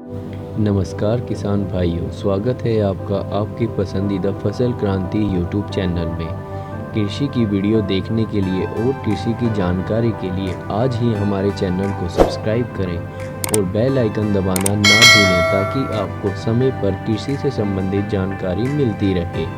नमस्कार किसान भाइयों, स्वागत है आपका आपकी पसंदीदा फसल क्रांति यूट्यूब चैनल में। कृषि की वीडियो देखने के लिए और कृषि की जानकारी के लिए आज ही हमारे चैनल को सब्सक्राइब करें और बेल आइकन दबाना ना भूलें ताकि आपको समय पर कृषि से संबंधित जानकारी मिलती रहे।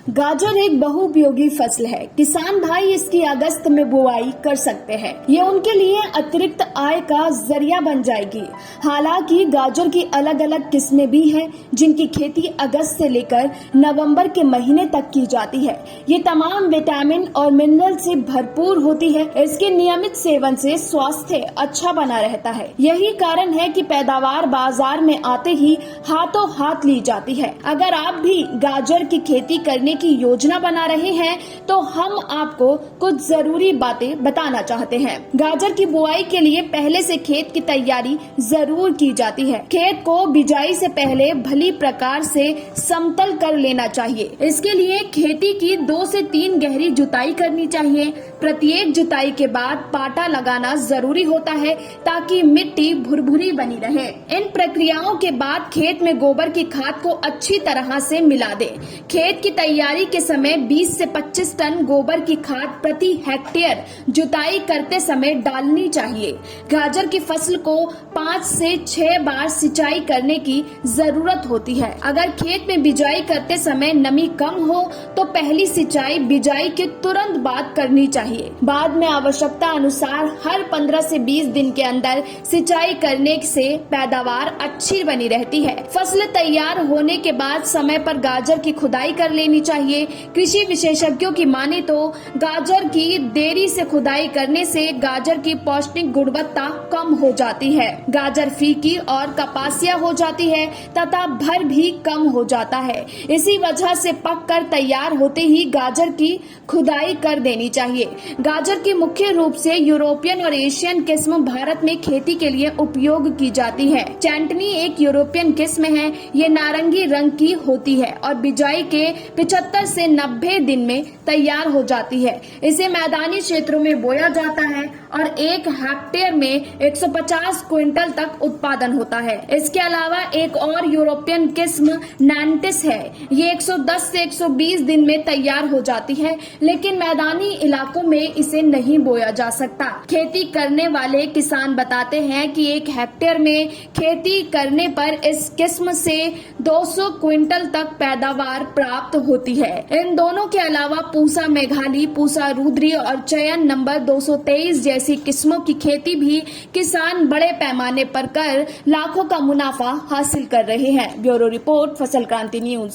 गाजर एक बहुउपयोगी फसल है। किसान भाई इसकी अगस्त में बुआई कर सकते हैं। ये उनके लिए अतिरिक्त आय का जरिया बन जाएगी। हालांकि गाजर की अलग अलग किस्में भी हैं जिनकी खेती अगस्त से लेकर नवंबर के महीने तक की जाती है। ये तमाम विटामिन और मिनरल से भरपूर होती है। इसके नियमित सेवन से स्वास्थ्य अच्छा बना रहता है। यही कारण है कि पैदावार बाजार में आते ही हाथों हाथ ली जाती है। अगर आप भी गाजर की खेती करने की योजना बना रहे हैं तो हम आपको कुछ जरूरी बातें बताना चाहते हैं। गाजर की बुआई के लिए पहले से खेत की तैयारी जरूर की जाती है। खेत को बिजाई से पहले भली प्रकार से समतल कर लेना चाहिए। इसके लिए खेती की 2 से 3 गहरी जुताई करनी चाहिए। प्रत्येक जुताई के बाद पाटा लगाना जरूरी होता है ताकि मिट्टी भुरभुरी बनी रहे। इन प्रक्रियाओं के बाद खेत में गोबर की खाद को अच्छी तरह से मिला दे। खेत की तैयारी के समय 20 से 25 टन गोबर की खाद प्रति हेक्टेयर जुताई करते समय डालनी चाहिए। गाजर की फसल को 5 से 6 बार सिंचाई करने की जरूरत होती है। अगर खेत में बिजाई करते समय नमी कम हो तो पहली सिंचाई बिजाई के तुरंत बाद करनी चाहिए। बाद में आवश्यकता अनुसार हर 15 से 20 दिन के अंदर सिंचाई करने से पैदावार अच्छी बनी रहती है। फसल तैयार होने के बाद समय पर गाजर की खुदाई कर लेनी चाहिए। कृषि विशेषज्ञों की माने तो गाजर की देरी से खुदाई करने से गाजर की पौष्टिक गुणवत्ता कम हो जाती है, गाजर फीकी और कपासिया हो जाती है तथा भर भी कम हो जाता है। इसी वजह से पककर तैयार होते ही गाजर की खुदाई कर देनी चाहिए। गाजर की मुख्य रूप से यूरोपियन और एशियन किस्म भारत में खेती के लिए उपयोग की जाती है। चैंटनी एक यूरोपियन किस्म है। ये नारंगी रंग की होती है और बिजाई के 75 से 90 दिन में तैयार हो जाती है। इसे मैदानी क्षेत्रों में बोया जाता है और 1 हेक्टेयर में 150 क्विंटल तक उत्पादन होता है। इसके अलावा एक और यूरोपियन किस्म नैंटिस है। ये 110 से 120 दिन में तैयार हो जाती है, लेकिन मैदानी इलाकों में इसे नहीं बोया जा सकता। खेती करने वाले किसान बताते हैं कि 1 हेक्टेयर में खेती करने पर इस किस्म से 200 क्विंटल तक पैदावार प्राप्त होती है। इन दोनों के अलावा पूसा मेघाली, पूसा रुद्री और चयन नंबर 223 जैसी किस्मों की खेती भी किसान बड़े पैमाने पर कर लाखों का मुनाफा हासिल कर रहे हैं। ब्यूरो रिपोर्ट, फसल क्रांति न्यूज।